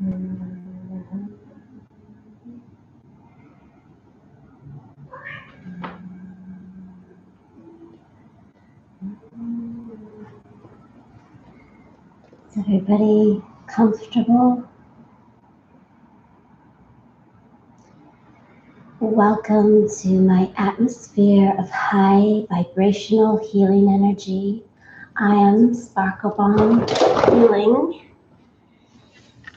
Is everybody comfortable? Welcome to my atmosphere of high vibrational healing energy. I am Sparkle Bomb Healing,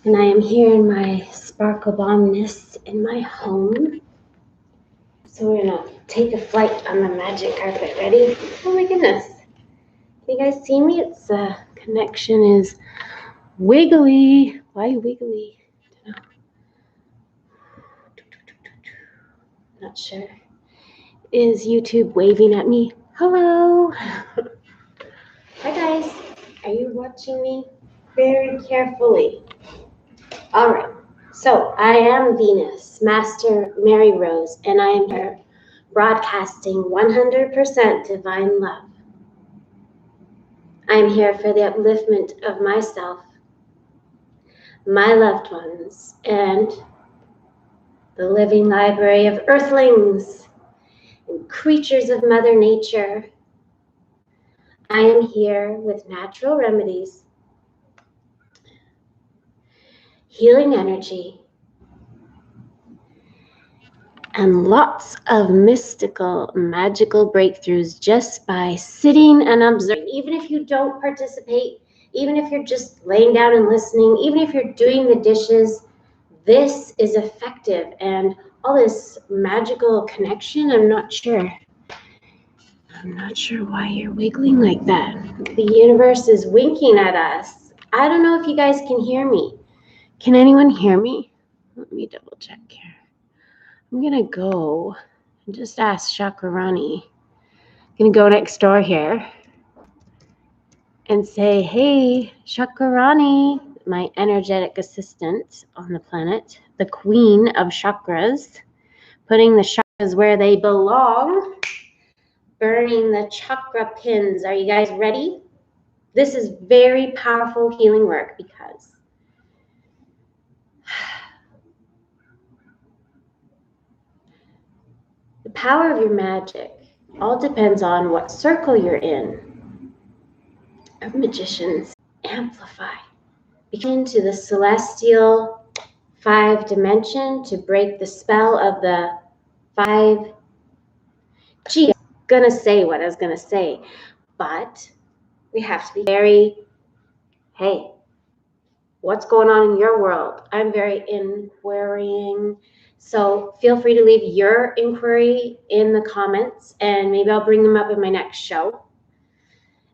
and I am here in my Sparkle Bombness in my home. So we're gonna take a flight on the magic carpet. Ready? Oh my goodness. Can you guys see me? It's connection is wiggly. Why wiggly? I don't know. Not sure. Is YouTube waving at me? Hello. Hi guys. Are you watching me very carefully? All right. So I am Venus, Master Mary Rose, and I am here broadcasting 100% divine love. I am here for the upliftment of myself, my loved ones, and the living library of earthlings and creatures of Mother Nature. I am here with natural remedies, healing energy, and lots of mystical, magical breakthroughs just by sitting and observing. Even if you don't participate, even if you're just laying down and listening, even if you're doing the dishes, this is effective. And all this magical connection, I'm not sure why you're wiggling like that. The universe is winking at us. I don't know if you guys can hear me. Can anyone hear me? Let me double check here. I'm gonna go and just ask Chakrani. I'm gonna go next door here and say, hey, Chakrani, my energetic assistant on the planet, the queen of chakras, putting the chakras where they belong, burning the chakra pins. Are you guys ready? This is very powerful healing work because the power of your magic all depends on what circle you're in. Of magicians amplify. Begin to the celestial 5 dimension to break the spell of the 5G. I'm gonna say what I was gonna say, but we have to be very, hey, what's going on in your world? I'm very inquiring. So feel free to leave your inquiry in the comments and maybe I'll bring them up in my next show.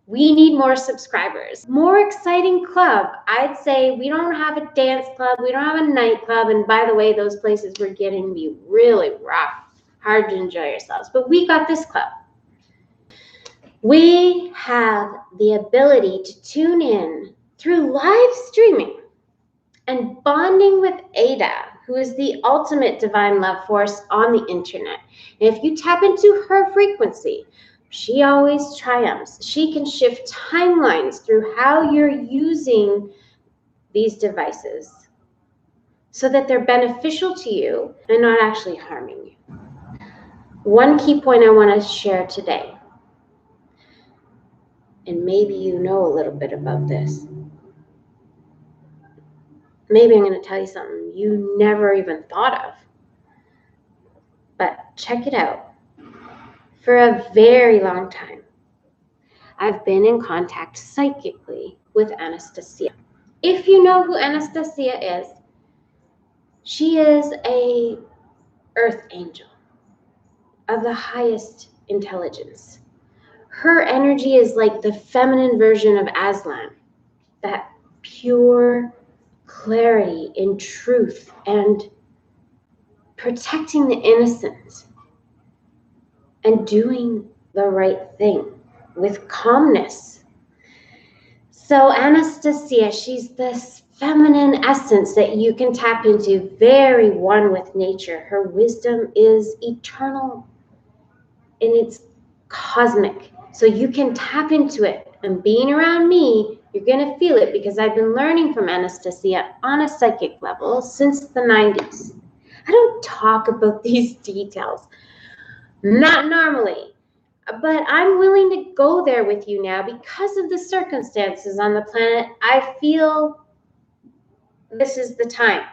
We need more subscribers, more exciting club. I'd say we don't have a dance club. We don't have a nightclub. And by the way, those places were getting to be really rough, hard to enjoy yourselves. But we got this club. We have the ability to tune in through live streaming and bonding with Ada, who is the ultimate divine love force on the internet. And if you tap into her frequency, she always triumphs. She can shift timelines through how you're using these devices so that they're beneficial to you and not actually harming you. One key point I want to share today, and maybe you know a little bit about this. Maybe I'm going to tell you something you never even thought of. But check it out. For a very long time, I've been in contact psychically with Anastasia. If you know who Anastasia is, she is a earth angel of the highest intelligence. Her energy is like the feminine version of Aslan, that pure clarity in truth and protecting the innocent and doing the right thing with calmness. So Anastasia, she's this feminine essence that you can tap into, very one with nature. Her wisdom is eternal and it's cosmic. So you can tap into it. And being around me, You're going to feel it because I've been learning from Anastasia on a psychic level since the 90s. I don't talk about these details, not normally, but I'm willing to go there with you now because of the circumstances on the planet. I feel this is the time,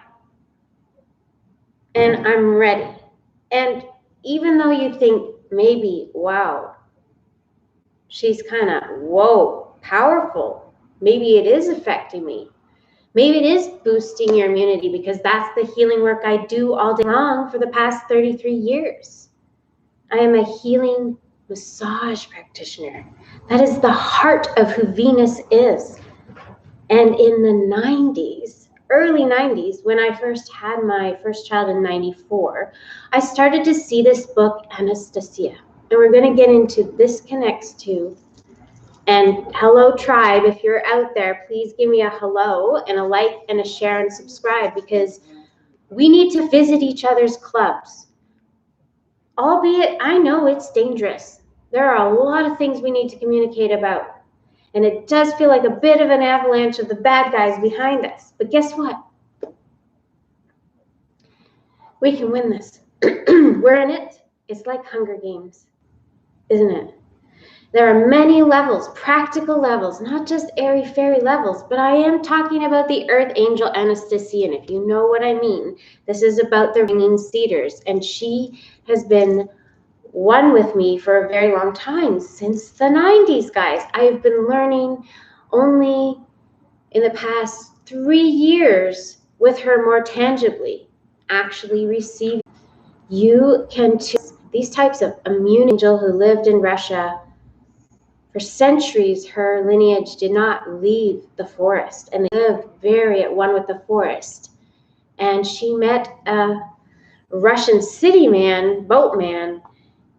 and I'm ready. And even though you think maybe, wow, she's kind of, whoa, powerful, maybe it is affecting me. Maybe it is boosting your immunity because that's the healing work I do all day long for the past 33 years. I am a healing massage practitioner. That is the heart of who Venus is. And in the 90s, early 90s, when I first had my first child in 94, I started to see this book, Anastasia. And we're going to get into This Connects To. And hello, tribe, if you're out there, please give me a hello and a like and a share and subscribe, because we need to visit each other's clubs. Albeit, I know it's dangerous. There are a lot of things we need to communicate about. And it does feel like a bit of an avalanche of the bad guys behind us. But guess what? We can win this. We're in it. It's like Hunger Games, isn't it? There are many levels, practical levels, not just airy-fairy levels, but I am talking about the Earth Angel Anastasia, and if you know what I mean, this is about the ringing cedars, and she has been one with me for a very long time, since the 90s, guys. I've been learning only in the past 3 years with her more tangibly, actually receiving. You can choose these types of immune angel who lived in Russia. For centuries, her lineage did not leave the forest, and they lived very at one with the forest. And she met a Russian city man, boatman,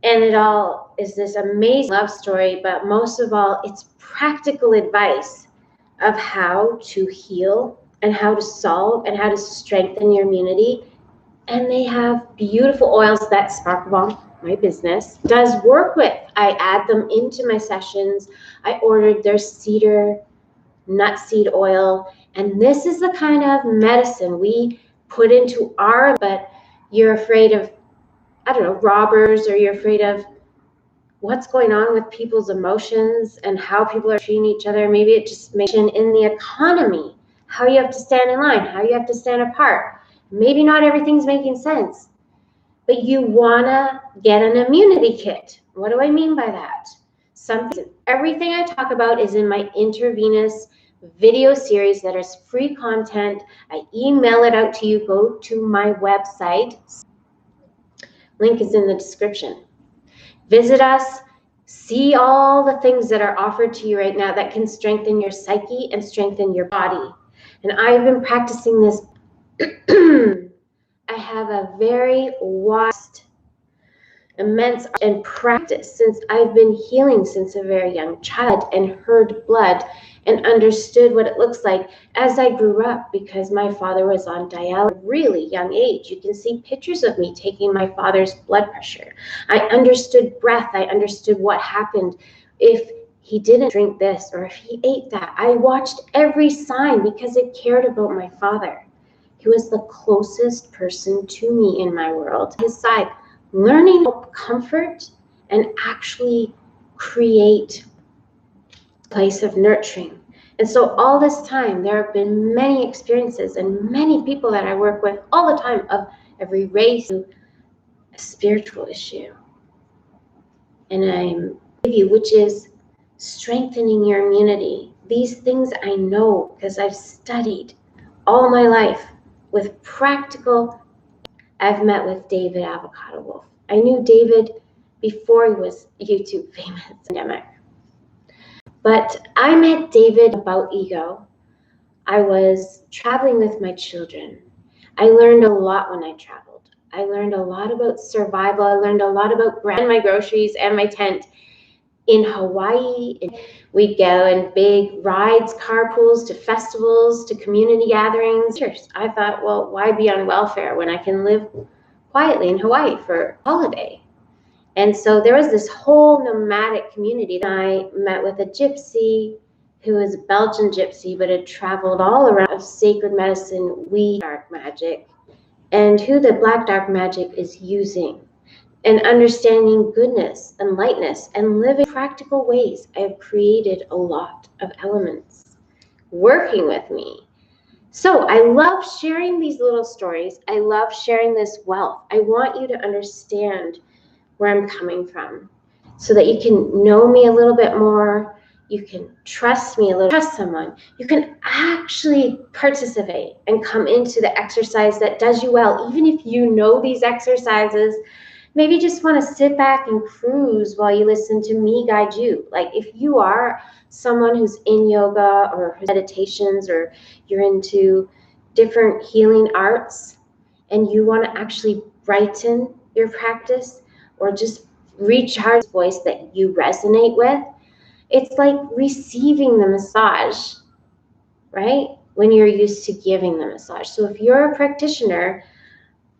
and it all is this amazing love story, but most of all, it's practical advice of how to heal and how to solve and how to strengthen your immunity. And they have beautiful oils that Sparkle Bomb, my business, does work with. I add them into my sessions. I ordered their cedar nut seed oil, and this is the kind of medicine we put into our, but you're afraid of, I don't know, robbers, or you're afraid of what's going on with people's emotions and how people are treating each other. Maybe it just makes in the economy, how you have to stand in line, how you have to stand apart. Maybe not everything's making sense, but you wanna get an immunity kit. What do I mean by that? Everything I talk about is in my intravenous video series that is free content. I email it out to you. Go to my website. Link is in the description. Visit us. See all the things that are offered to you right now that can strengthen your psyche and strengthen your body. And I've been practicing this. I have a very vast, immense and practice since I've been healing since a very young child, and heard blood and understood what it looks like as I grew up, because my father was on dialysis at a really young age. You can see pictures of me taking my father's blood pressure. I understood breath. I understood what happened if he didn't drink this or if he ate that. I watched every sign because I cared about my father. He was the closest person to me in my world. His side, learning comfort and actually create a place of nurturing. And so all this time, there have been many experiences and many people that I work with all the time of every race, a spiritual issue. And I'm with you, which is strengthening your immunity. These things I know because I've studied all my life with practical. I've met with David Avocado Wolf. I knew David before he was YouTube famous pandemic. But I met David about ego. I was traveling with my children. I learned a lot when I traveled. I learned a lot about survival. I learned a lot about my groceries and my tent in Hawaii. We'd go in big rides, carpools, to festivals, to community gatherings. I thought, well, why be on welfare when I can live quietly in Hawaii for a holiday? And so there was this whole nomadic community. I met with a gypsy who is a Belgian gypsy but had traveled all around of sacred medicine, dark magic, and who the black dark magic is using, and understanding goodness and lightness and living practical ways. I have created a lot of elements working with me. So I love sharing these little stories. I love sharing this wealth. I want you to understand where I'm coming from so that you can know me a little bit more. You can trust me a little, trust someone. You can actually participate and come into the exercise that does you well. Even if you know these exercises, maybe just want to sit back and cruise while you listen to me guide you. Like if you are someone who's in yoga or meditations, or you're into different healing arts and you want to actually brighten your practice or just recharge the voice that you resonate with, it's like receiving the massage, right? When you're used to giving the massage. So if you're a practitioner,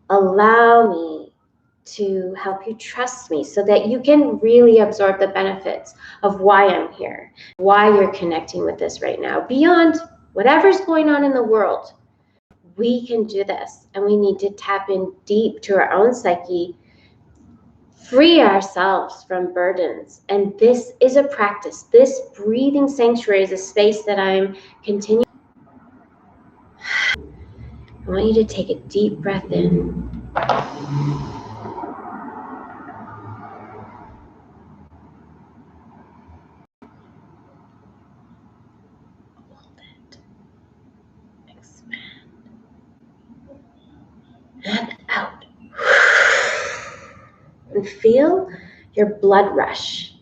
allow me to help you trust me so that you can really absorb the benefits of why I'm here, why you're connecting with this right now. Beyond whatever's going on in the world, we can do this, and we need to tap in deep to our own psyche, free ourselves from burdens. And this is a practice. This breathing sanctuary is a space that I'm continuing. I want you to take a deep breath in. And out. And feel your blood rush.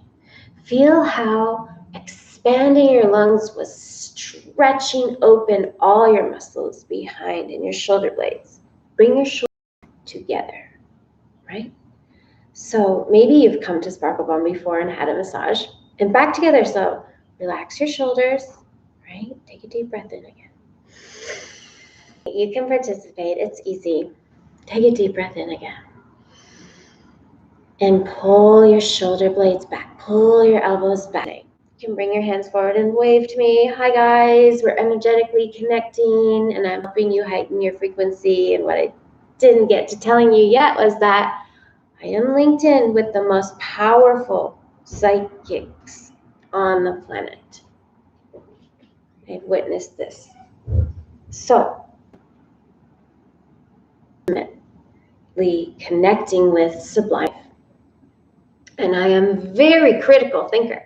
Feel how expanding your lungs was stretching open all your muscles behind in your shoulder blades. Bring your shoulders together, right? So maybe you've come to Sparkle Bomb before and had a massage. And back together, so relax your shoulders, right? Take a deep breath in again. You can participate, it's easy. Take a deep breath in again. And pull your shoulder blades back. Pull your elbows back. You can bring your hands forward and wave to me. Hi guys, we're energetically connecting and I'm helping you heighten your frequency. And what I didn't get to telling you yet was that I am linked in with the most powerful psychics on the planet. I've witnessed this. So, connecting with sublime. And I am a very critical thinker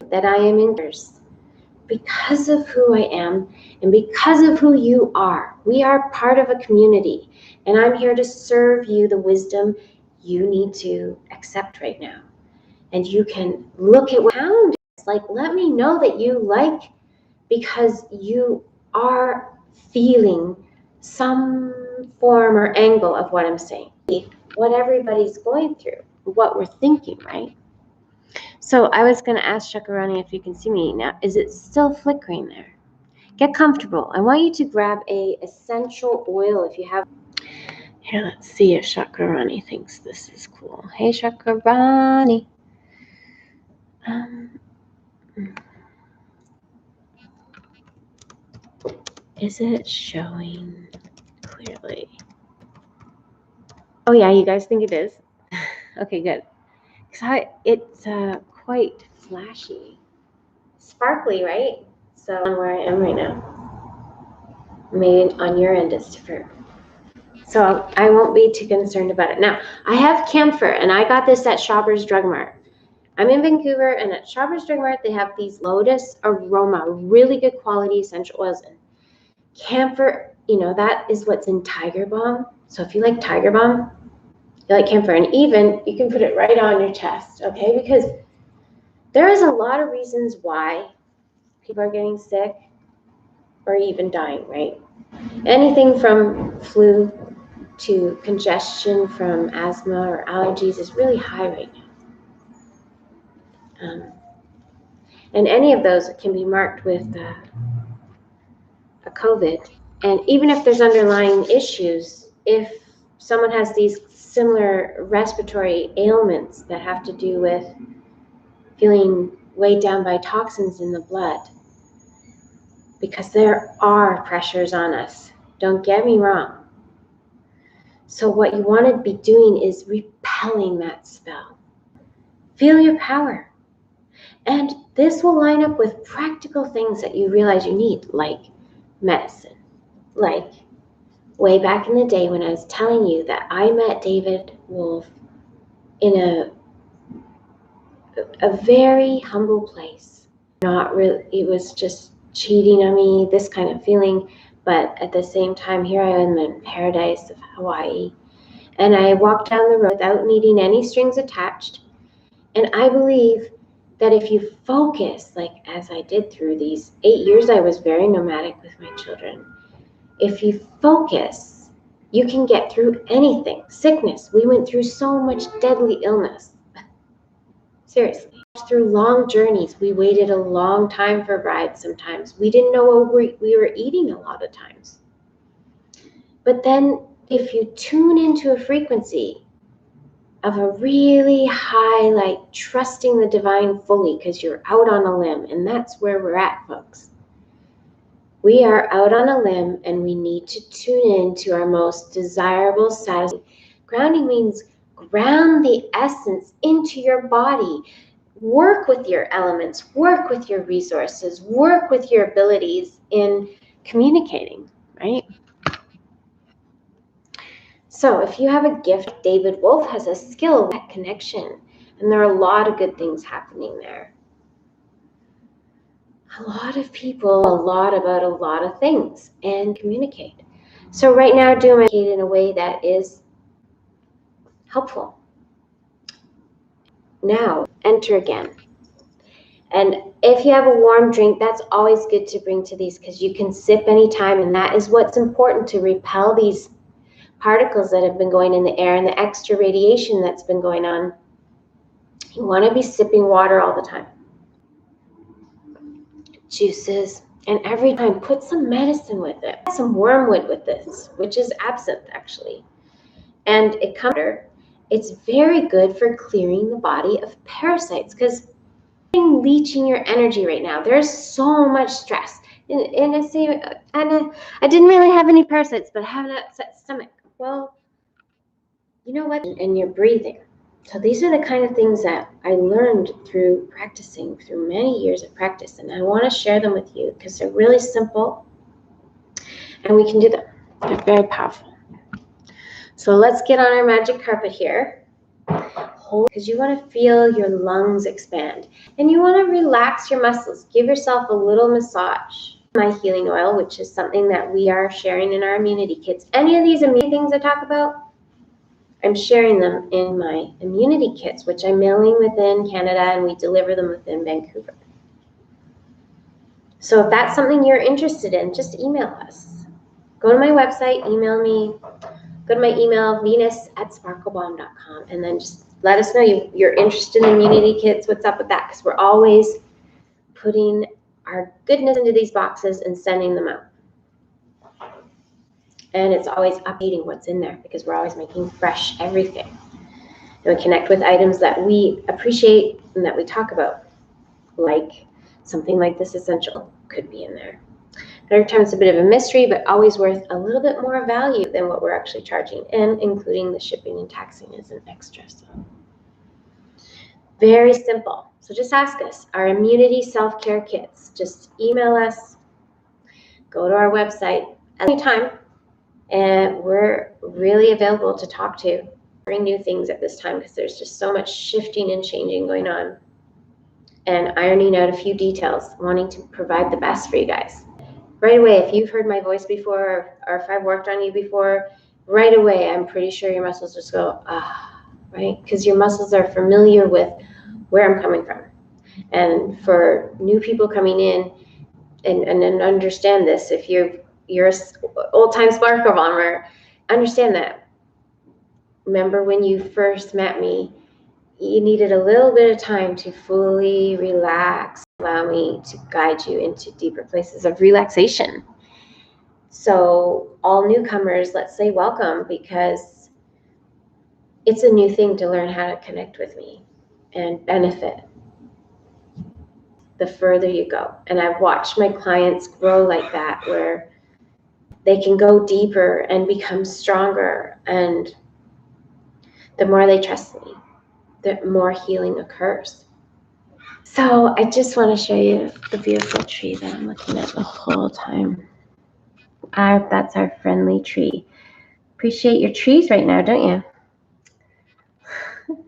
that I am in because of who I am and because of who you are. We are part of a community, and I'm here to serve you the wisdom you need to accept right now. And you can look at what found. It's like, let me know that you like, because you are feeling some form or angle of what I'm saying, what everybody's going through, what we're thinking, right? So I was going to ask Shakarani if you can see me now. Is it still flickering there? Get comfortable. I want you to grab a essential oil if you have. Here, let's see if Shakarani thinks this is cool. Hey, Shakarani. Is it showing clearly? Oh yeah, you guys think it is? Okay, good. Because it's quite flashy. Sparkly, right? So on where I am right now. Maybe on your end it's different. So I won't be too concerned about it. Now, I have camphor, and I got this at Shoppers Drug Mart. I'm in Vancouver, and at Shoppers Drug Mart, they have these lotus aroma, really good quality essential oils. And camphor, that is what's in Tiger Balm. So if you like Tiger Balm, you like camphor. And even, you can put it right on your chest, okay? Because there is a lot of reasons why people are getting sick or even dying, right? Anything from flu to congestion from asthma or allergies is really high right now. And any of those can be marked with a COVID. And even if there's underlying issues, if someone has these similar respiratory ailments that have to do with feeling weighed down by toxins in the blood, because there are pressures on us. Don't get me wrong. So what you want to be doing is repelling that spell. Feel your power. And this will line up with practical things that you realize you need, like medicine. Like way back in the day when I was telling you that I met David Wolf in a very humble place. Not really, it was just cheating on me, this kind of feeling. But at the same time, here I am in paradise of Hawaii. And I walked down the road without needing any strings attached. And I believe that if you focus, like as I did through these 8 years, I was very nomadic with my children. If you focus, you can get through anything. Sickness. We went through so much deadly illness. Seriously. Through long journeys. We waited a long time for rides sometimes. We didn't know what we were eating a lot of times. But then if you tune into a frequency of a really high, like trusting the divine fully because you're out on a limb, and that's where we're at, folks. We are out on a limb and we need to tune in to our most desirable satisfaction. Grounding means ground the essence into your body. Work with your elements, work with your resources, work with your abilities in communicating, right? So if you have a gift, David Wolf has a skill, that connection, and there are a lot of good things happening there. A lot of people, a lot about a lot of things, and communicate. So right now, communicate in a way that is helpful. Now, enter again. And if you have a warm drink, that's always good to bring to these because you can sip anytime, and that is what's important to repel these particles that have been going in the air and the extra radiation that's been going on. You want to be sipping water all the time. Juices, and every time put some medicine with it. Some wormwood with this, which is absinthe actually. And it comes under. It's very good for clearing the body of parasites because leeching your energy right now. There's so much stress. And I say, I didn't really have any parasites, but I have an upset stomach. Well, you know what? And you're breathing. So these are the kind of things that I learned through practicing, through many years of practice. And I want to share them with you because they're really simple and we can do them. They're very powerful. So let's get on our magic carpet here. Hold, because you want to feel your lungs expand and you want to relax your muscles. Give yourself a little massage. My healing oil, which is something that we are sharing in our immunity kits. Any of these amazing things I talk about, I'm sharing them in my immunity kits, which I'm mailing within Canada, and we deliver them within Vancouver. So if that's something you're interested in, just email us. Go to my website, email me, go to my email, venus@sparklebomb.com, and then just let us know you're interested in immunity kits, what's up with that, because we're always putting our goodness into these boxes and sending them out. And it's always updating what's in there because we're always making fresh everything. And we connect with items that we appreciate and that we talk about, like something like this essential could be in there. Every time it's a bit of a mystery, but always worth a little bit more value than what we're actually charging, and including the shipping and taxing is an extra. So very simple. So just ask us. Our immunity self-care kits. Just email us. Go to our website anytime. And we're really available to talk to. Bring new things at this time because there's just so much shifting and changing going on. And ironing out a few details, wanting to provide the best for you guys. Right away, if you've heard my voice before or if I've worked on you before, right away, I'm pretty sure your muscles just go, ah, right? Because your muscles are familiar with where I'm coming from. And for new people coming in and understand this, if you're an old-time sparkle bomber, understand that. Remember when you first met me, you needed a little bit of time to fully relax. Allow me to guide you into deeper places of relaxation. So all newcomers, let's say welcome, because it's a new thing to learn how to connect with me and benefit. the further you go. And I've watched my clients grow like that, where they can go deeper and become stronger. And the more they trust me, the more healing occurs. So I just want to show you the beautiful tree that I'm looking at the whole time. That's our friendly tree. Appreciate your trees right now, don't you? So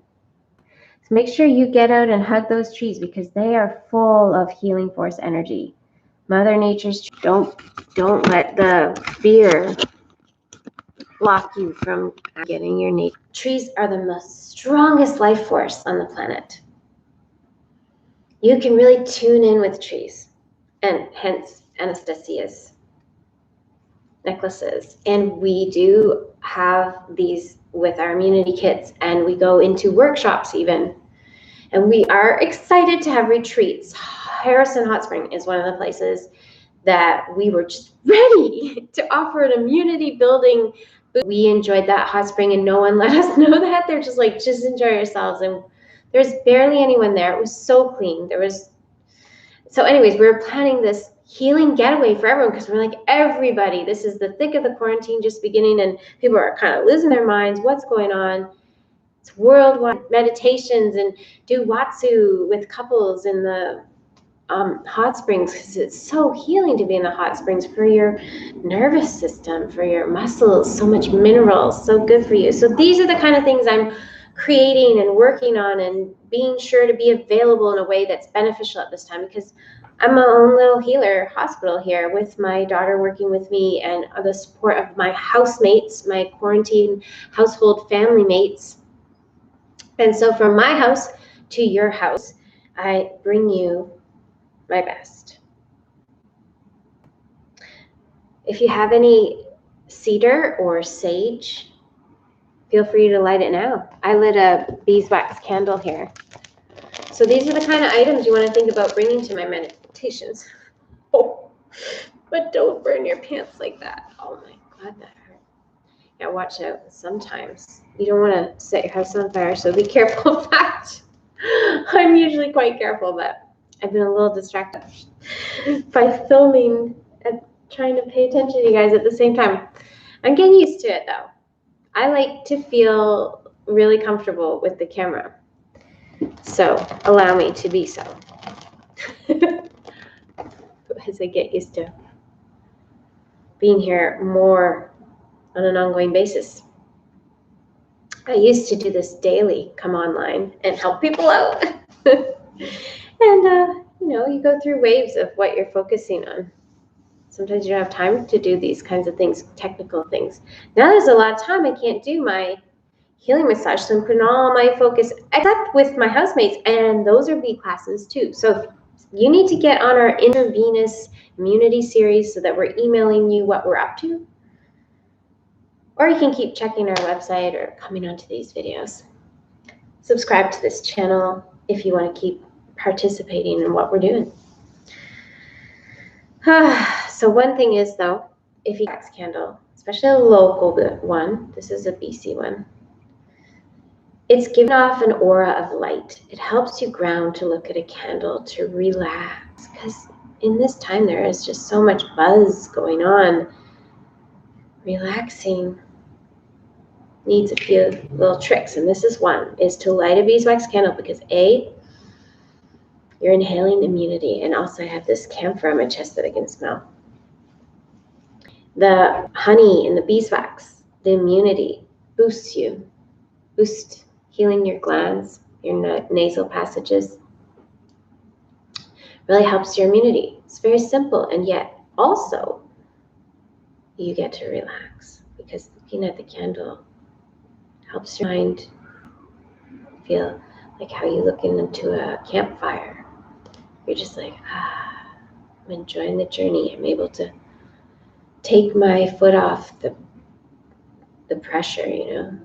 make sure you get out and hug those trees, because they are full of healing force energy. Mother Nature's tree. Don't let the fear block you from getting your nature. Trees are the most strongest life force on the planet. You can really tune in with trees, and hence Anastasia's necklaces. And we do have these with our immunity kits, and we go into workshops even. And we are excited to have retreats. Harrison Hot Spring is one of the places that we were just ready to offer an immunity building. We enjoyed that hot spring, and no one let us know that. They're just like, just enjoy yourselves. And there's barely anyone there. It was so clean. So anyways, we were planning this healing getaway for everyone, because we're like, everybody, this is the thick of the quarantine just beginning, and people are kind of losing their minds. What's going on? It's worldwide meditations, and do Watsu with couples in the hot springs, because it's so healing to be in the hot springs for your nervous system, for your muscles, so much minerals, so good for you. So these are the kind of things I'm creating and working on, and being sure to be available in a way that's beneficial at this time, because I'm my own little healer hospital here, with my daughter working with me, and the support of my housemates, my quarantine household family mates. And so from my house to your house, I bring you my best. If you have any cedar or sage, feel free to light it now. I lit a beeswax candle here. So these are the kind of items you want to think about bringing to my meditations. Oh, but don't burn your pants like that. Oh my God, that hurt. Yeah, watch out. Sometimes you don't want to set your house on fire, so be careful of that. I'm usually quite careful, but I've been a little distracted by filming and trying to pay attention to you guys at the same time. I'm getting used to it though. I like to feel really comfortable with the camera. So allow me to be so. As I get used to being here more on an ongoing basis. I used to do this daily, come online and help people out. And, you go through waves of what you're focusing on. Sometimes you don't have time to do these kinds of things, technical things. Now there's a lot of time I can't do my healing massage, so I'm putting all my focus, except with my housemates, and those are B classes too. So you need to get on our intravenous immunity series, so that we're emailing you what we're up to. Or you can keep checking our website or coming onto these videos. Subscribe to this channel if you want to keep participating in what we're doing. So one thing is though, if you wax candle, especially a local one, this is a BC one, it's giving off an aura of light. It helps you ground to look at a candle, to relax, because in this time there is just so much buzz going on. Relaxing needs a few little tricks, and this is one, is to light a beeswax candle, because A, you're inhaling immunity, and also I have this camphor on my chest that I can smell. The honey and the beeswax, the immunity boosts you, healing your glands, your nasal passages, really helps your immunity. It's very simple, and yet also you get to relax, because looking at the candle helps your mind feel like how you look into a campfire. You're just like, I'm enjoying the journey. I'm able to take my foot off the pressure,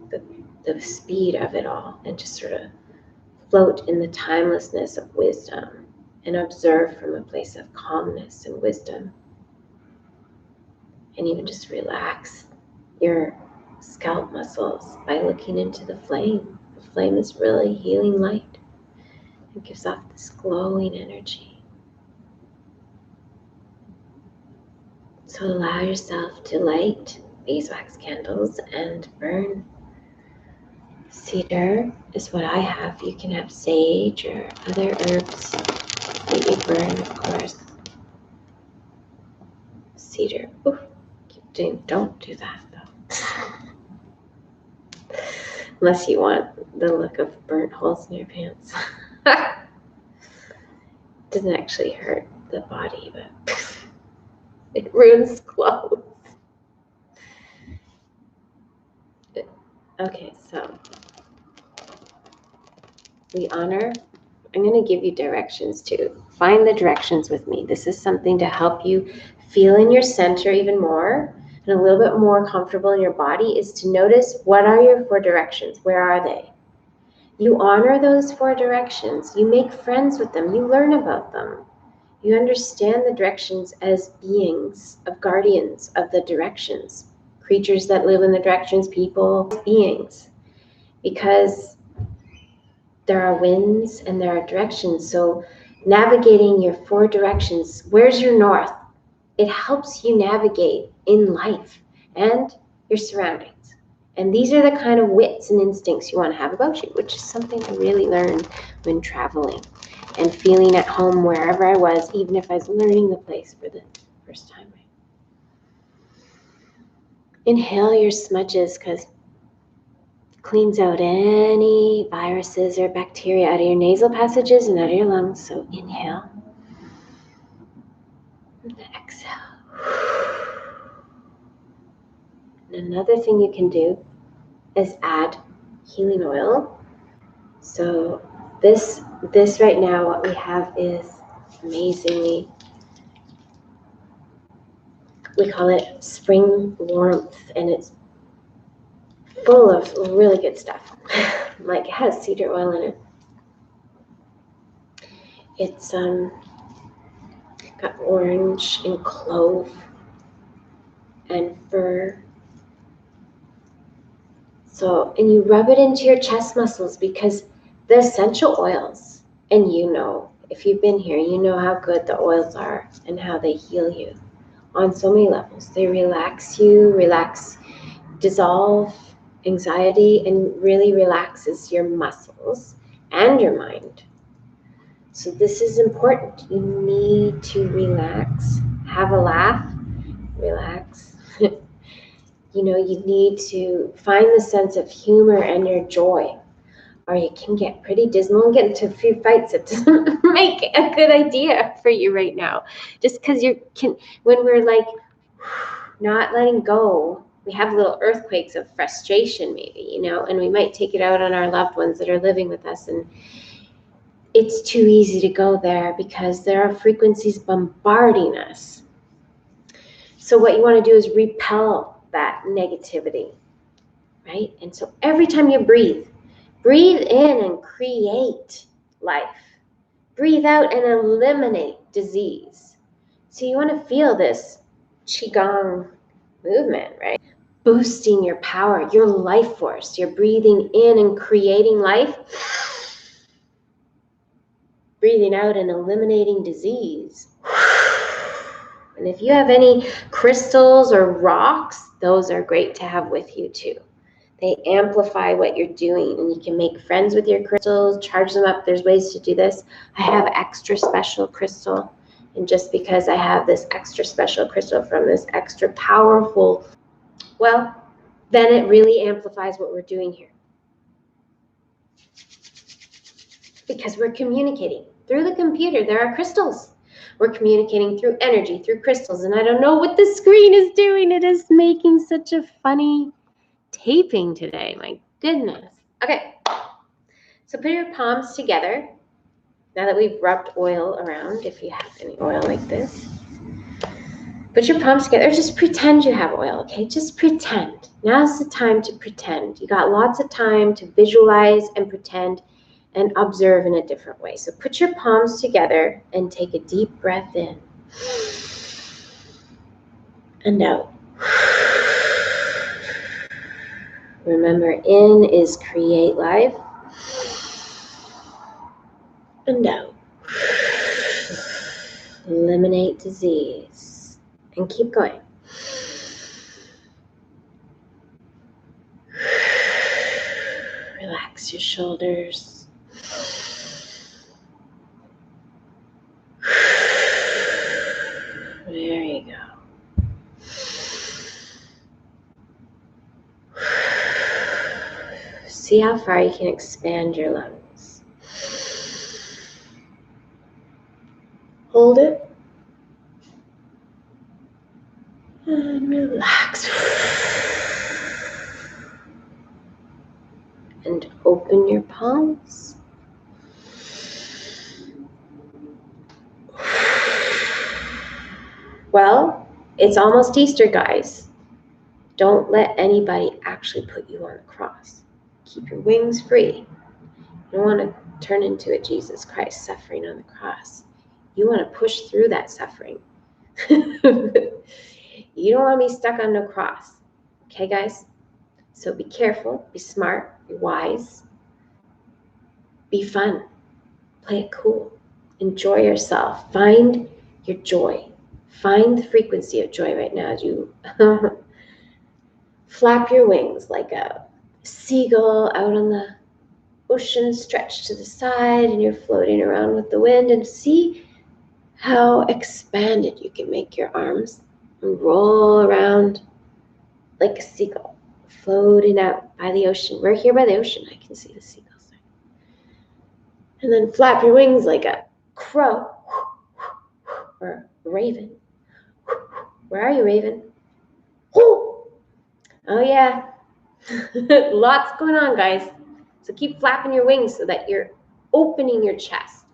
the speed of it all, and just sort of float in the timelessness of wisdom and observe from a place of calmness and wisdom. And even just relax your scalp muscles by looking into the flame. The flame is really healing light. It gives off this glowing energy. So allow yourself to light beeswax candles and burn. Cedar is what I have. You can have sage or other herbs that you burn, of course. Cedar. Ooh, don't do that though. Unless you want the look of burnt holes in your pants. Doesn't actually hurt the body, but it ruins clothes. Okay, so we honor. I'm going to give you directions too. Find the directions with me. This is something to help you feel in your center even more and a little bit more comfortable in your body, is to notice, what are your 4 directions? Where are they? You honor those 4 directions. You make friends with them. You learn about them. You understand the directions as beings, of guardians of the directions. Creatures that live in the directions, people, beings. Because there are winds and there are directions. So navigating your 4 directions, where's your north? It helps you navigate in life and your surroundings. And these are the kind of wits and instincts you want to have about you, which is something I really learned when traveling and feeling at home wherever I was, even if I was learning the place for the first time. Inhale your smudges, because it cleans out any viruses or bacteria out of your nasal passages and out of your lungs. So inhale and exhale. And another thing you can do is add healing oil. So this right now, what we have is amazingly, we call it spring warmth, and it's full of really good stuff. Like, it has cedar oil in it. It's got orange and clove and fir. So, and you rub it into your chest muscles, because the essential oils, and you know, if you've been here, you know how good the oils are and how they heal you on so many levels. They relax you, dissolve anxiety, and really relaxes your muscles and your mind. So this is important. You need to relax, have a laugh, relax. You know, you need to find the sense of humor and your joy, or you can get pretty dismal and get into a few fights. It doesn't make a good idea for you right now. Just because when we're like not letting go, we have little earthquakes of frustration maybe, you know, and we might take it out on our loved ones that are living with us. And it's too easy to go there because there are frequencies bombarding us. So what you want to do is repel that negativity, right? And so every time you breathe in and create life. Breathe out and eliminate disease. So you want to feel this Qigong movement, right? Boosting your power, your life force. You're breathing in and creating life. Breathing out and eliminating disease. And if you have any crystals or rocks, those are great to have with you too. They amplify what you're doing, and you can make friends with your crystals, charge them up. There's ways to do this. I have extra special crystal, and just because I have this extra special crystal from this extra powerful, well, then it really amplifies what we're doing here. Because we're communicating through the computer. There are crystals. We're communicating through energy, through crystals, and I don't know what the screen is doing. It is making such a funny taping today. My goodness. Okay. So put your palms together. Now that we've rubbed oil around, if you have any oil like this, put your palms together. Just pretend you have oil, okay? Just pretend. Now's the time to pretend. You got lots of time to visualize and pretend and observe in a different way. So put your palms together and take a deep breath in and out. Remember, in is create life, and out. Eliminate disease. And keep going. Relax your shoulders. There you go. See how far you can expand your lungs. Hold it. And relax. And open your palms. Well, it's almost Easter, guys. Don't let anybody actually put you on the cross. Keep your wings free. You don't want to turn into a Jesus Christ suffering on the cross. You want to push through that suffering. You don't want to be stuck on no cross. Okay, guys? So be careful, be smart, be wise, be fun, play it cool, enjoy yourself, find your joy. Find the frequency of joy right now as you flap your wings like a seagull out on the ocean, stretched to the side, and you're floating around with the wind, and see how expanded you can make your arms and roll around like a seagull floating out by the ocean. We're here by the ocean. I can see the seagulls there. And then flap your wings like a crow or a raven. Where are you, raven? Oh yeah. Lots going on, guys. So keep flapping your wings so that you're opening your chest.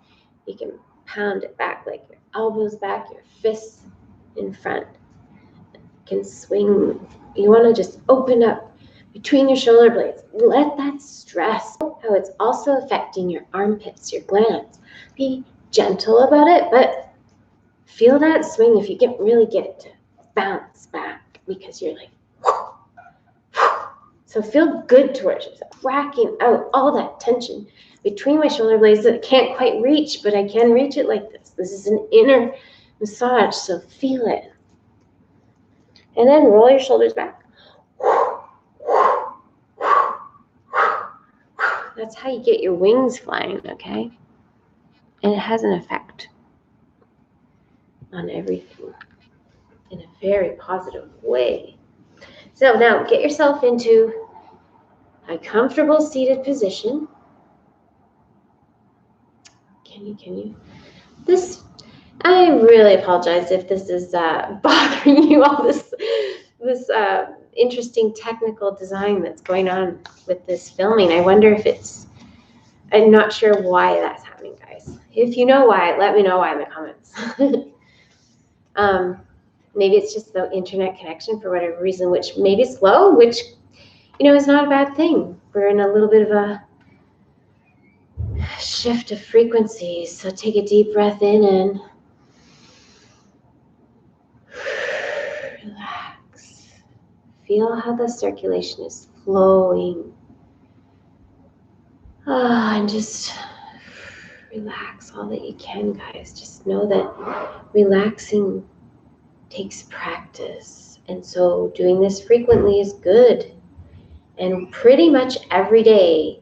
You can pound it back like your elbows back, your fists in front. You can swing. You want to just open up between your shoulder blades. Let that stress, how it's also affecting your armpits, your glands. Be gentle about it, but feel that swing if you really get it to bounce back because you're like, so feel good towards yourself, cracking out all that tension between my shoulder blades that I can't quite reach, but I can reach it like this. This is an inner massage, so feel it. And then roll your shoulders back. That's how you get your wings flying, okay? And it has an effect on everything in a very positive way. So now get yourself into a comfortable seated position. Can you? I really apologize if this is bothering you, all this interesting technical design that's going on with this filming. I wonder if I'm not sure why that's happening, guys. If you know why, let me know why in the comments. Maybe it's just the internet connection for whatever reason, which may be slow, which, is not a bad thing. We're in a little bit of a shift of frequencies. So take a deep breath in and relax. Feel how the circulation is flowing. And just relax all that you can, guys. Just know that relaxing takes practice. And so doing this frequently is good. And pretty much every day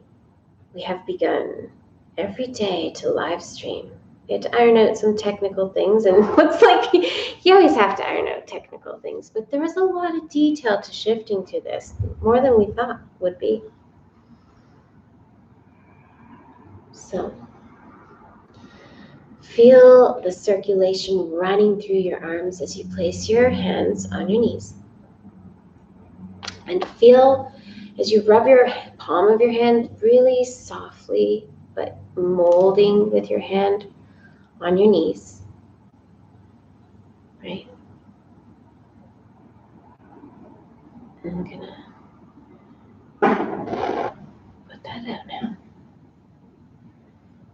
we have begun every day to live stream. We had to iron out some technical things, and it's like you always have to iron out technical things, but there was a lot of detail to shifting to this, more than we thought would be. So feel the circulation running through your arms as you place your hands on your knees. And feel as you rub your palm of your hand really softly, but molding with your hand on your knees, right? I'm gonna put that out now.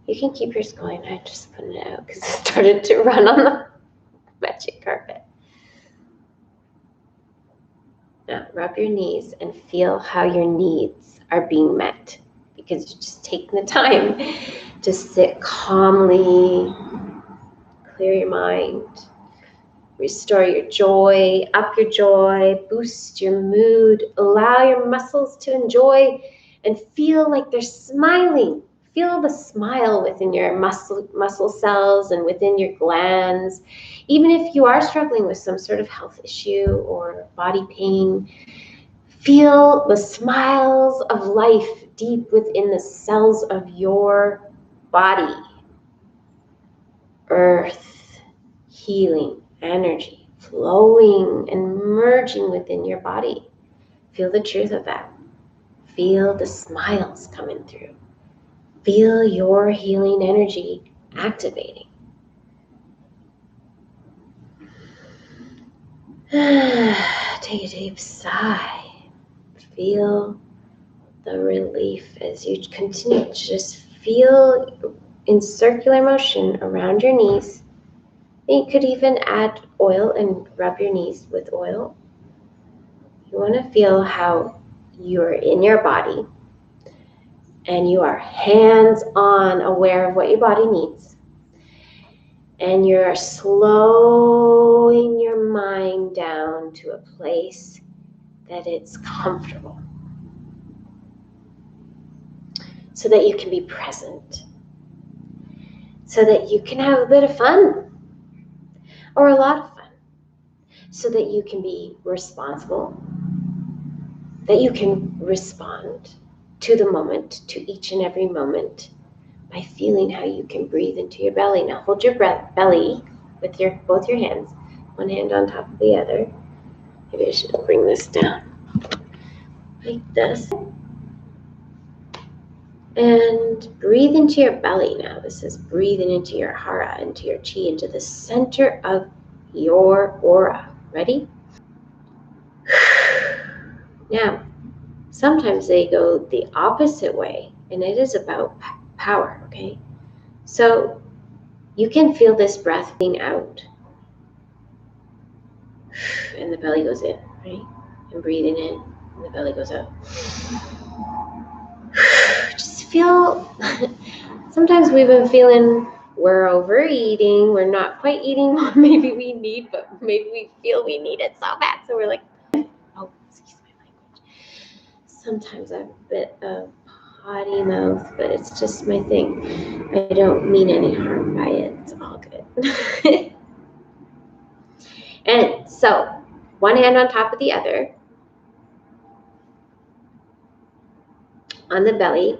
You can keep yours going. I'm just putting it out because it started to run on the magic carpet. Now, rub your knees and feel how your needs are being met, because you're just taking the time to sit calmly, clear your mind, restore your joy, up your joy, boost your mood, allow your muscles to enjoy and feel like they're smiling. Feel the smile within your muscle cells and within your glands. Even if you are struggling with some sort of health issue or body pain, feel the smiles of life deep within the cells of your body. Earth, healing, energy flowing and merging within your body. Feel the truth of that. Feel the smiles coming through. Feel your healing energy activating. Take a deep sigh. Feel the relief as you continue to just feel in circular motion around your knees. You could even add oil and rub your knees with oil. You want to feel how you're in your body and you are hands-on aware of what your body needs. And you're slowing your mind down to a place that it's comfortable so that you can be present, so that you can have a bit of fun or a lot of fun, so that you can be responsible, that you can respond to the moment, to each and every moment, by feeling how you can breathe into your belly. Now hold your belly with both your hands, one hand on top of the other. Maybe I should bring this down like this. And breathe into your belly now. This is breathing into your hara, into your chi, into the center of your aura. Ready? Now, sometimes they go the opposite way, and it is about power, okay? So you can feel this breath being out, and the belly goes in, right? And breathing in, and the belly goes out. Just feel, sometimes we've been feeling we're overeating, we're not quite eating what maybe we need, but maybe we feel we need it so bad. So we're like, oh, excuse my language. Sometimes I have a bit of potty mouth, but it's just my thing. I don't mean any harm by it. It's all good. And so, one hand on top of the other, on the belly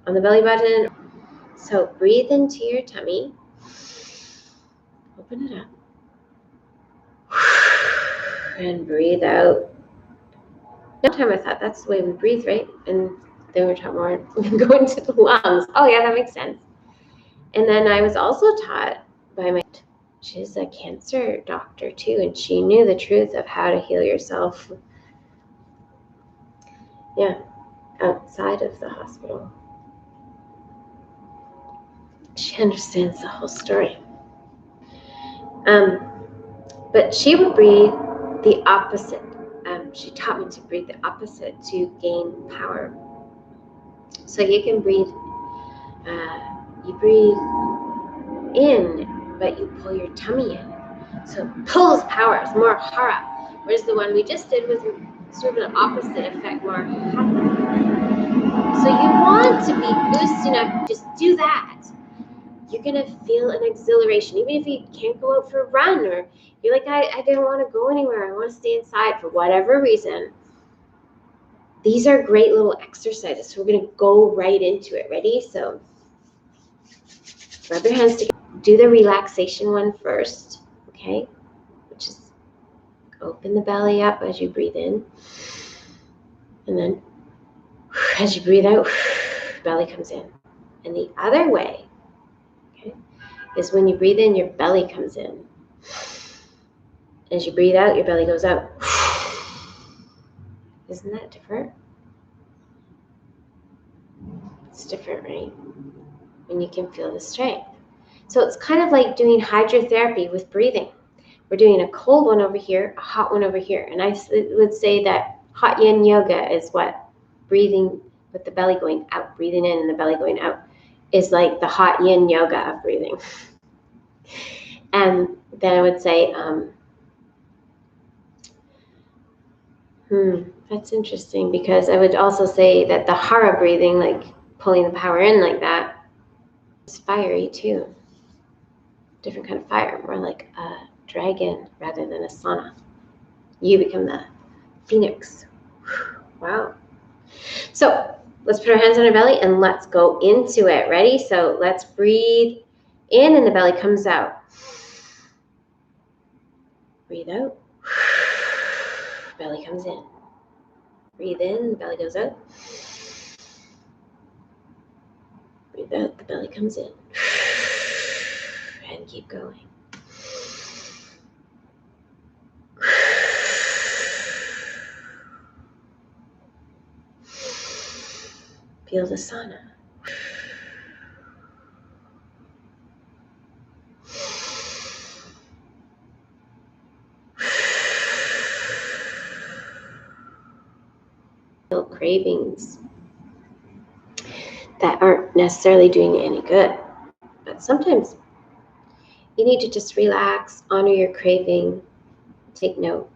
button. So breathe into your tummy. Open it up. And breathe out. One time I thought that's the way we breathe, right? And then we're taught more go into the lungs. Oh yeah, that makes sense. And then I was also taught by she's a cancer doctor too, and she knew the truth of how to heal yourself. Yeah, outside of the hospital. She understands the whole story. But she would breathe the opposite. She taught me to breathe the opposite to gain power. So you can breathe, you breathe in, but you pull your tummy in. So pulls power, it's more hara. Whereas the one we just did was sort of an opposite effect, more hatha. So you want to be boosting up, just do that. You're going to feel an exhilaration, even if you can't go out for a run, or you're like, I didn't want to go anywhere, I want to stay inside for whatever reason. These are great little exercises. So we're going to go right into it. Ready? So rub your hands together. Do the relaxation one first, okay? Which is open the belly up as you breathe in. And then as you breathe out, belly comes in. And the other way, okay, is when you breathe in, your belly comes in. As you breathe out, your belly goes out. Isn't that different? It's different, right? And you can feel the strength. So it's kind of like doing hydrotherapy with breathing. We're doing a cold one over here, a hot one over here. And I would say that hot yin yoga is what? Breathing with the belly going out, breathing in and the belly going out is like the hot yin yoga of breathing. And then I would say, That's interesting, because I would also say that the hara breathing, like pulling the power in like that, is fiery too. Different kind of fire, more like a dragon rather than a sauna. You become the phoenix. Wow. So let's put our hands on our belly and let's go into it. Ready? So let's breathe in and the belly comes out. Breathe out. Belly comes in. Breathe in, the belly goes out. Breathe out, the belly comes in. And keep going. Feel the sauna. Feel cravings that aren't necessarily doing you any good. But sometimes you need to just relax, honor your craving, take note,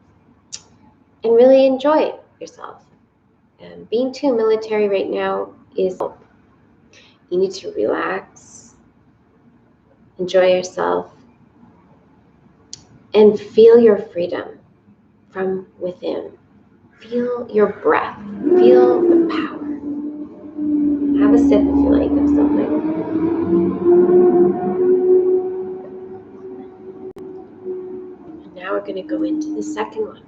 and really enjoy yourself. Being too military right now is, you need to relax, enjoy yourself, and feel your freedom from within. Feel your breath. Feel the power. Have a sip if you like of something. And now we're going to go into the second one.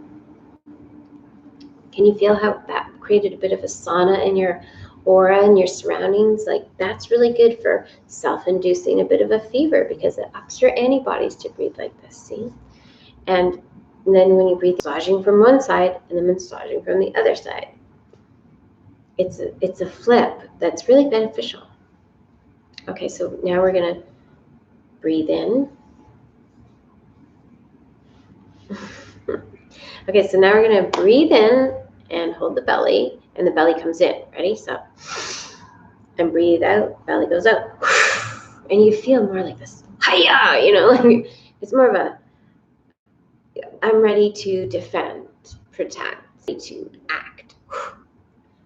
Can you feel how that created a bit of a sauna in your aura and your surroundings? Like, that's really good for self-inducing a bit of a fever, because it ups your antibodies to breathe like this, see? And then when you breathe, massaging from one side and then massaging from the other side. It's a flip that's really beneficial. Okay, so now we're going to breathe in. Okay, so now we're going to breathe in and hold the belly, and the belly comes in. Ready? So, and breathe out, belly goes out. And you feel more like this, hiya, you know, like it's more of a, I'm ready to defend, protect, to act.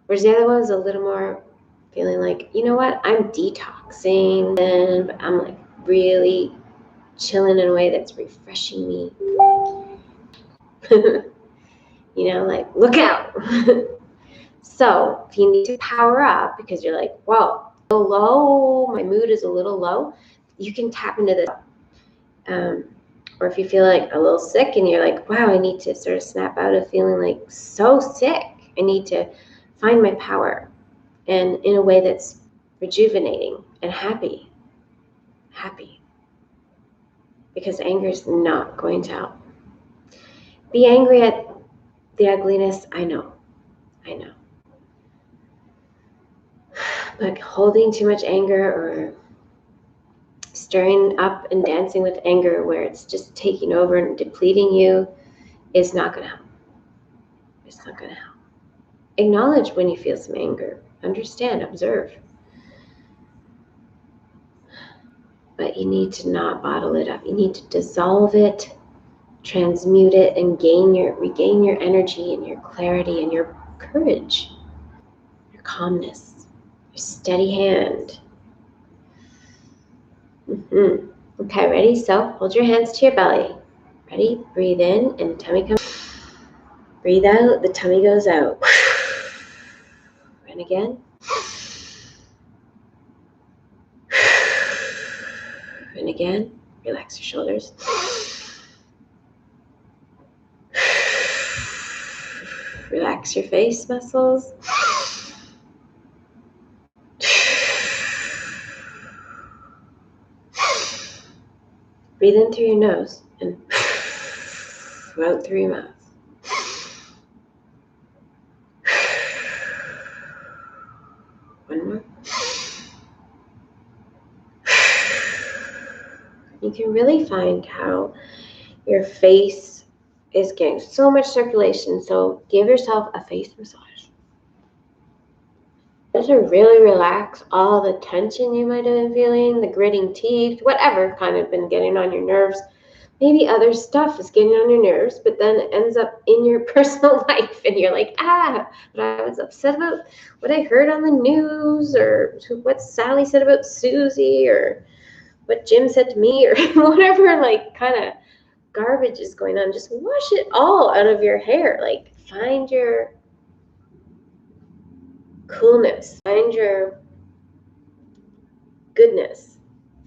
Whereas the other one's a little more feeling like, you know what, I'm detoxing, and I'm like really chilling in a way that's refreshing me. You know, like, look out. So if you need to power up because you're like, whoa, a little low, my mood is a little low, you can tap into this. Or if you feel like a little sick and you're like, wow, I need to sort of snap out of feeling like so sick. I need to find my power, and in a way that's rejuvenating and happy. Happy. Because anger is not going to help. Be angry at the ugliness, I know. But holding too much anger or stirring up and dancing with anger where it's just taking over and depleting you is not going to help. It's not going to help. Acknowledge when you feel some anger. Understand, observe. But you need to not bottle it up. You need to dissolve it, transmute it, and regain your energy and your clarity and your courage, your calmness. Steady hand. Okay, ready? So hold your hands to your belly. Ready? Breathe in and the tummy comes. Breathe out, the tummy goes out. And again. And again. Relax your shoulders. Relax your face muscles. Breathe in through your nose and out through your mouth. One more. You can really find how your face is getting so much circulation, so give yourself a face massage. Just to really relax all the tension you might have been feeling, the gritting teeth, whatever kind of been getting on your nerves. Maybe other stuff is getting on your nerves, but then it ends up in your personal life, and you're like, but I was upset about what I heard on the news, or what Sally said about Susie, or what Jim said to me, or whatever, like, kind of garbage is going on. Just wash it all out of your hair. Like, find your coolness, find your goodness,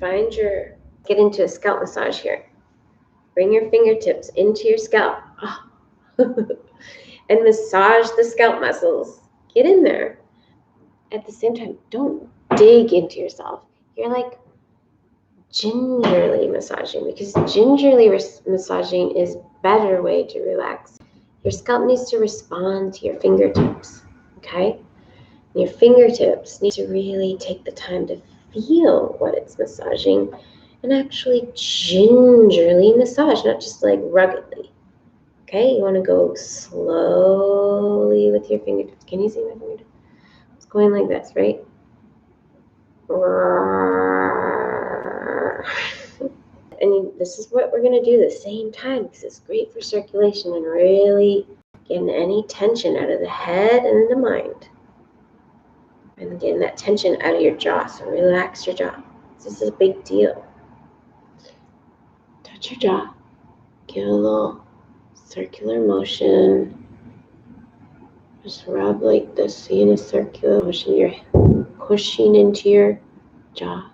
get into a scalp massage here. Bring your fingertips into your scalp. And massage the scalp muscles. Get in there. At the same time, don't dig into yourself. You're like gingerly massaging, because gingerly massaging is a better way to relax. Your scalp needs to respond to your fingertips, okay? Your fingertips need to really take the time to feel what it's massaging and actually gingerly massage, not just like ruggedly. Okay, you want to go slowly with your fingertips. Can you see my fingertips? It's going like this, right? And this is what we're going to do the same time, because it's great for circulation and really getting any tension out of the head and the mind. And getting that tension out of your jaw. So relax your jaw. This is a big deal. Touch your jaw. Give a little circular motion. Just rub like this. See, in a circular motion, you're pushing into your jaw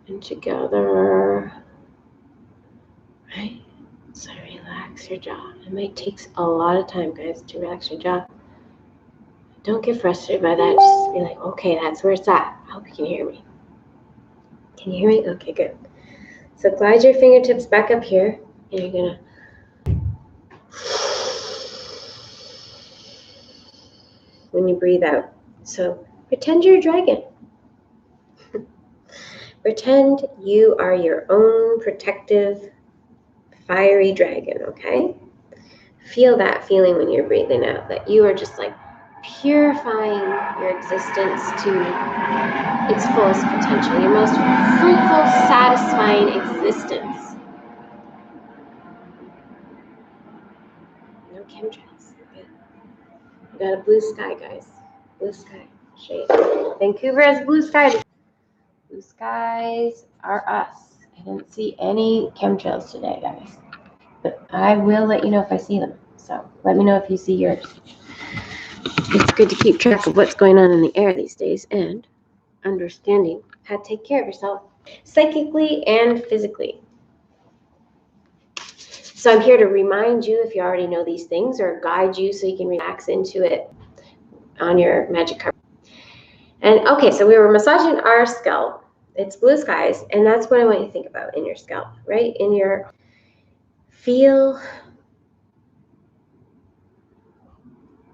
and together. Right? So relax your jaw. It might take a lot of time, guys, to relax your jaw. Don't get frustrated by that. Just be like, okay, that's where it's at. I hope you can hear me. Can you hear me? Okay, good. So glide your fingertips back up here, and you're gonna when you breathe out. So pretend you're a dragon. Pretend you are your own protective, fiery dragon, okay? Feel that feeling when you're breathing out, that you are just like purifying your existence to its fullest potential, your most fruitful, satisfying existence. No chemtrails. Okay. We got a blue sky, guys. Blue sky shade. Vancouver has blue sky. Blue skies are us. I didn't see any chemtrails today, guys. But I will let you know if I see them. So let me know if you see yours. It's good to keep track of what's going on in the air these days and understanding how to take care of yourself psychically and physically. So I'm here to remind you, if you already know these things, or guide you so you can relax into it on your magic carpet. And okay, so we were massaging our scalp. It's blue skies, and that's what I want you to think about in your scalp, right? Feel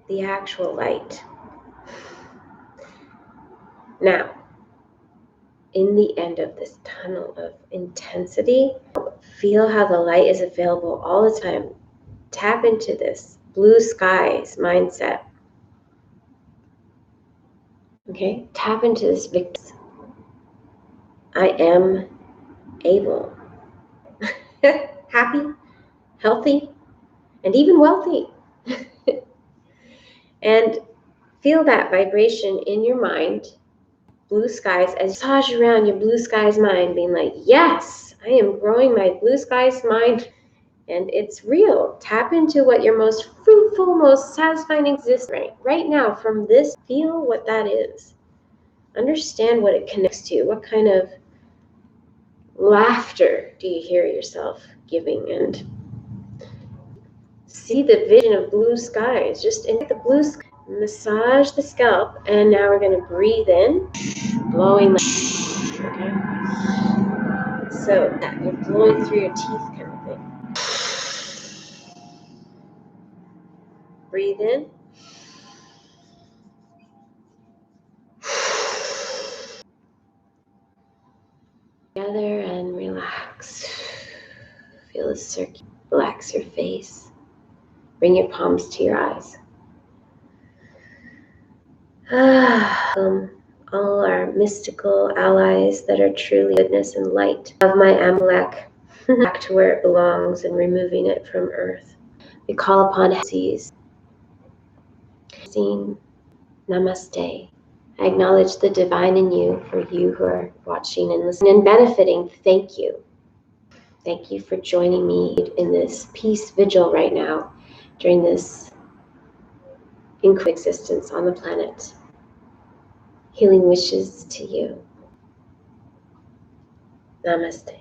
the actual light. Now, in the end of this tunnel of intensity, feel how the light is available all the time. Tap into this blue skies mindset. Okay, tap into this victim. I am able, happy, healthy, and even wealthy. And feel that vibration in your mind, blue skies, as you massage around your blue skies mind, being like, yes, I am growing my blue skies mind, and it's real. Tap into what your most fruitful, most satisfying existence right now from this. Feel what that is. Understand what it connects to. What kind of laughter do you hear yourself giving? And see the vision of blue skies. Just in the blue sky. Massage the scalp, and now we're going to breathe in, blowing like, okay? So that you're blowing through your teeth kind of thing. Breathe in. Together and relax. Feel the circuit. Relax your face. Bring your palms to your eyes. All our mystical allies that are truly goodness and light of my Amalek. back to where it belongs and removing it from Earth. We call upon seas. Namaste. I acknowledge the divine in you, for you who are watching and listening and benefiting. Thank you. Thank you for joining me in this peace vigil right now during this existence on the planet. Healing wishes to you. Namaste.